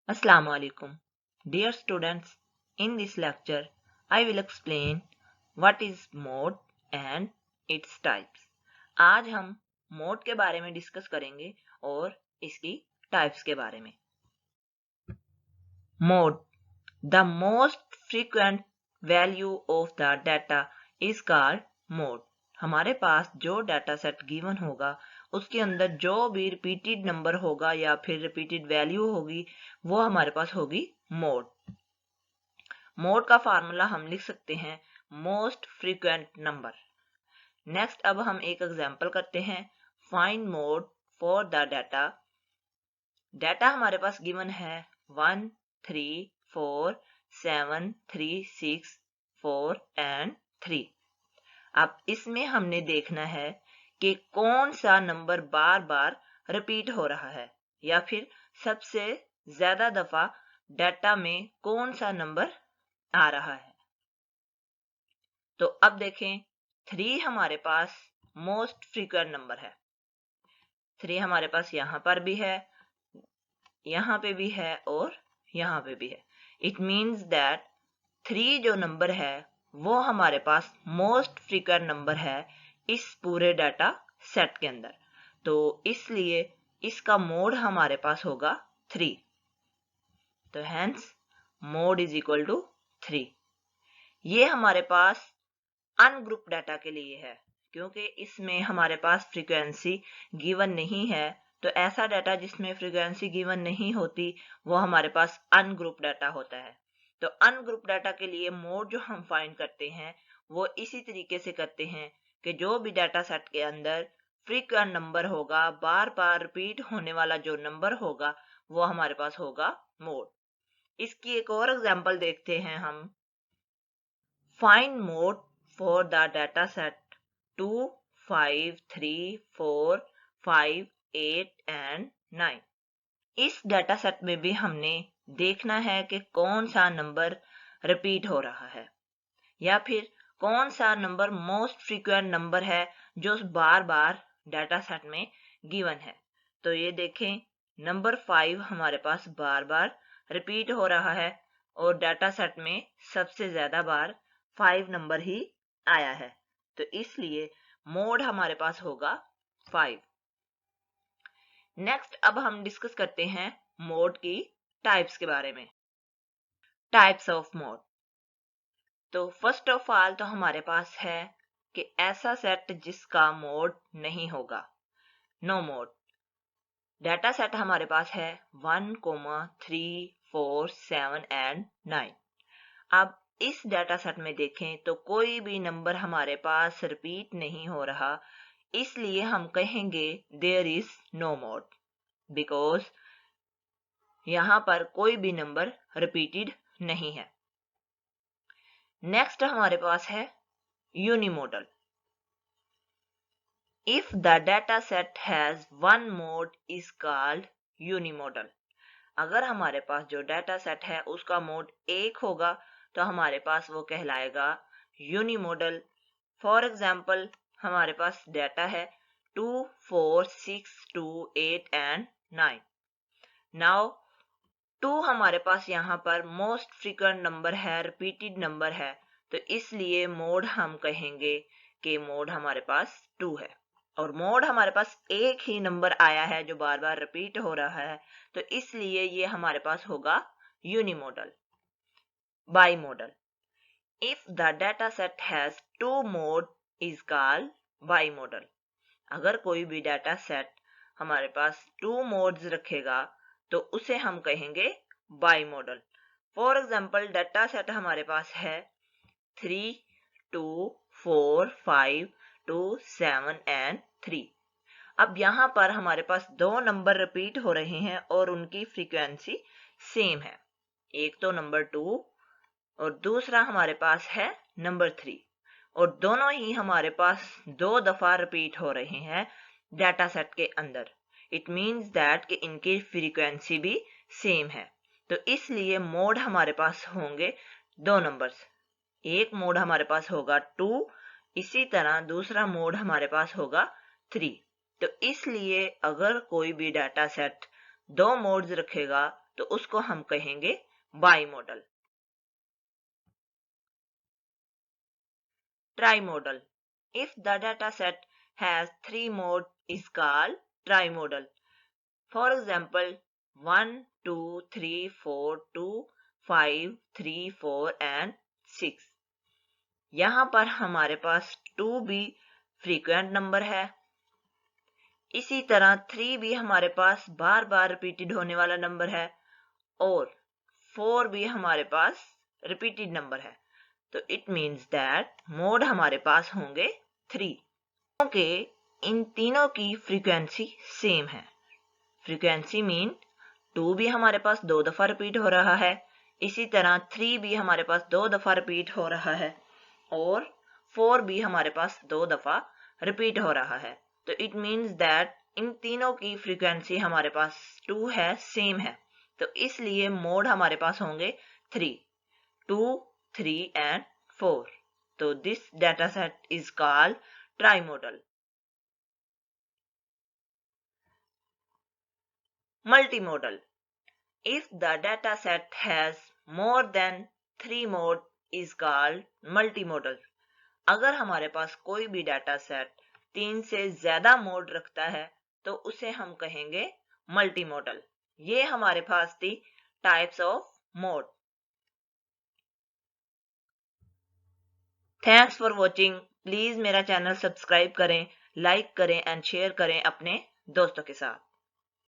Assalamu alaikum. Dear students, in this lecture, I will explain what is mode and its types. आज हम mode के बारे में discuss करेंगे और इसकी टाइप्स के बारे में. Mode. The most frequent value of the data is called mode. हमारे पास जो डाटा सेट गिवन होगा उसके अंदर जो भी रिपीटेड नंबर होगा या फिर रिपीटेड वैल्यू होगी वो हमारे पास होगी मोड. मोड का फार्मूला हम लिख सकते हैं मोस्ट फ्रीक्वेंट नंबर. नेक्स्ट अब हम एक एग्जांपल करते हैं. Find mode for the data. Data हमारे पास गिवन है 1 3 4 7 3 6 4 एंड 3. अब इसमें हमने देखना है कि कौन सा नंबर बार बार रिपीट हो रहा है या फिर सबसे ज्यादा दफा डाटा में कौन सा नंबर आ रहा है. तो अब देखें 3 हमारे पास मोस्ट फ्रीक्वेंट नंबर है. 3 हमारे पास यहाँ पर भी है, यहाँ पे भी है और यहाँ पे भी है. इट मीन्स दैट 3 जो नंबर है वो हमारे पास मोस्ट फ्रीक्वेंट नंबर है इस पूरे डाटा सेट के अंदर. तो इसलिए इसका मोड हमारे पास होगा 3. तो hence mode is equal to 3. ये हमारे पास अनग्रुप डाटा के लिए है क्योंकि इसमें हमारे पास फ्रीक्वेंसी गिवन नहीं है. तो ऐसा डाटा जिसमें फ्रीक्वेंसी गिवन नहीं होती वो हमारे पास अनग्रुप डाटा होता है. तो अनग्रुप डाटा के लिए मोड जो हम फाइंड करते हैं वो इसी तरीके से करते हैं कि जो भी डाटा सेट के अंदर फ्रीक्वेंट नंबर होगा, बार बार रिपीट होने वाला जो नंबर होगा वो हमारे पास होगा मोड. इसकी एक और एग्जांपल देखते हैं हम. Find mode for the data set 2 5 3 4 5 8 and 9. इस डाटा सेट में भी हमने देखना है कि कौन सा नंबर रिपीट हो रहा है या फिर कौन सा नंबर मोस्ट फ्रीक्वेंट नंबर है जो बार बार डाटा सेट में गिवन है. तो ये देखें नंबर 5 हमारे पास बार बार रिपीट हो रहा है और डाटा सेट में सबसे ज्यादा बार 5 नंबर ही आया है. तो इसलिए मोड हमारे पास होगा 5. नेक्स्ट अब हम डिस्कस करते हैं मोड की टाइप्स के बारे में. Types of mode. तो फर्स्ट ऑफ ऑल तो हमारे पास है कि ऐसा सेट जिसका मोड नहीं होगा, नो मोड. डाटा सेट हमारे पास है 1 3 4 7 एंड 9. अब इस डाटा सेट में देखें तो कोई भी नंबर हमारे पास रिपीट नहीं हो रहा, इसलिए हम कहेंगे there is no mode because यहाँ पर कोई भी नंबर रिपीटेड नहीं है. नेक्स्ट हमारे पास है यूनिमोडल. If the data set has one mod is called यूनिमोडल. अगर हमारे पास जो डाटा सेट है उसका मोड एक होगा तो हमारे पास वो कहलाएगा यूनिमोडल. फॉर एग्जाम्पल हमारे पास डाटा है 2 4 6 2 8 एंड 9. नाउ 2 हमारे पास यहाँ पर मोस्ट फ्रीक्वेंट नंबर है, रिपीटेड नंबर है. तो इसलिए मोड हम कहेंगे कि मोड हमारे पास 2 है और मोड हमारे पास एक ही नंबर आया है जो बार बार रिपीट हो रहा है. तो इसलिए ये हमारे पास होगा यूनिमोडल. By model. If the data set has 2 mode is called by model. अगर कोई भी डाटा सेट हमारे पास 2 मोड्स रखेगा तो उसे हम कहेंगे by model. For example data set हमारे पास है 3 2 4 5 2 7 एंड 3. अब यहाँ पर हमारे पास 2 नंबर रिपीट हो रहे हैं और उनकी फ्रीक्वेंसी सेम है. एक तो नंबर 2 और दूसरा हमारे पास है नंबर 3 और दोनों ही हमारे पास 2 दफा रिपीट हो रहे हैं डाटा सेट के अंदर. इट मीन्स दैट कि इनकी फ्रीक्वेंसी भी सेम है. तो इसलिए मोड हमारे पास होंगे 2 नंबर्स. एक मोड हमारे पास होगा 2, इसी तरह दूसरा मोड हमारे पास होगा 3. तो इसलिए अगर कोई भी डाटा सेट 2 मोड्स रखेगा तो उसको हम कहेंगे by model. Trimodal. If the data set has three modes, is called trimodal. For example, 1, 2, 3, 4, 2, 5, 3, 4 and 6. यहाँ पर हमारे पास 2 भी फ्रीक्वेंट नंबर है, इसी तरह 3 भी हमारे पास बार बार रिपीटेड होने वाला नंबर है और 4 भी हमारे पास रिपीटेड नंबर है। तो इट मीन्स दैट मोड हमारे पास होंगे 3, क्योंकि इन तीनों की फ्रीक्वेंसी सेम है। फ्रीक्वेंसी मीन 2 भी हमारे पास 2 दफा रिपीट हो रहा है, इसी तरह 3 भी हमारे पास 2 दफा रिपीट हो रहा है और 4 भी हमारे पास 2 दफा रिपीट हो रहा है। तो इट मीन्स दैट इन तीनों की फ्रीक्वेंसी हमारे पास 2 है, सेम है, तो इसलिए मोड हमारे पास होंगे 3, 2, 3 and 4. So this data set is called trimodal. Multimodal. If the data set has more than 3 modes, is called multimodal. अगर हमारे पास कोई भी डाटा सेट 3 से ज्यादा मोड रखता है तो उसे हम कहेंगे मल्टीमोडल। ये हमारे पास थी types of mode. Thanks for watching. Please मेरा चैनल सब्सक्राइब करें, लाइक करें एंड शेयर करें अपने दोस्तों के साथ।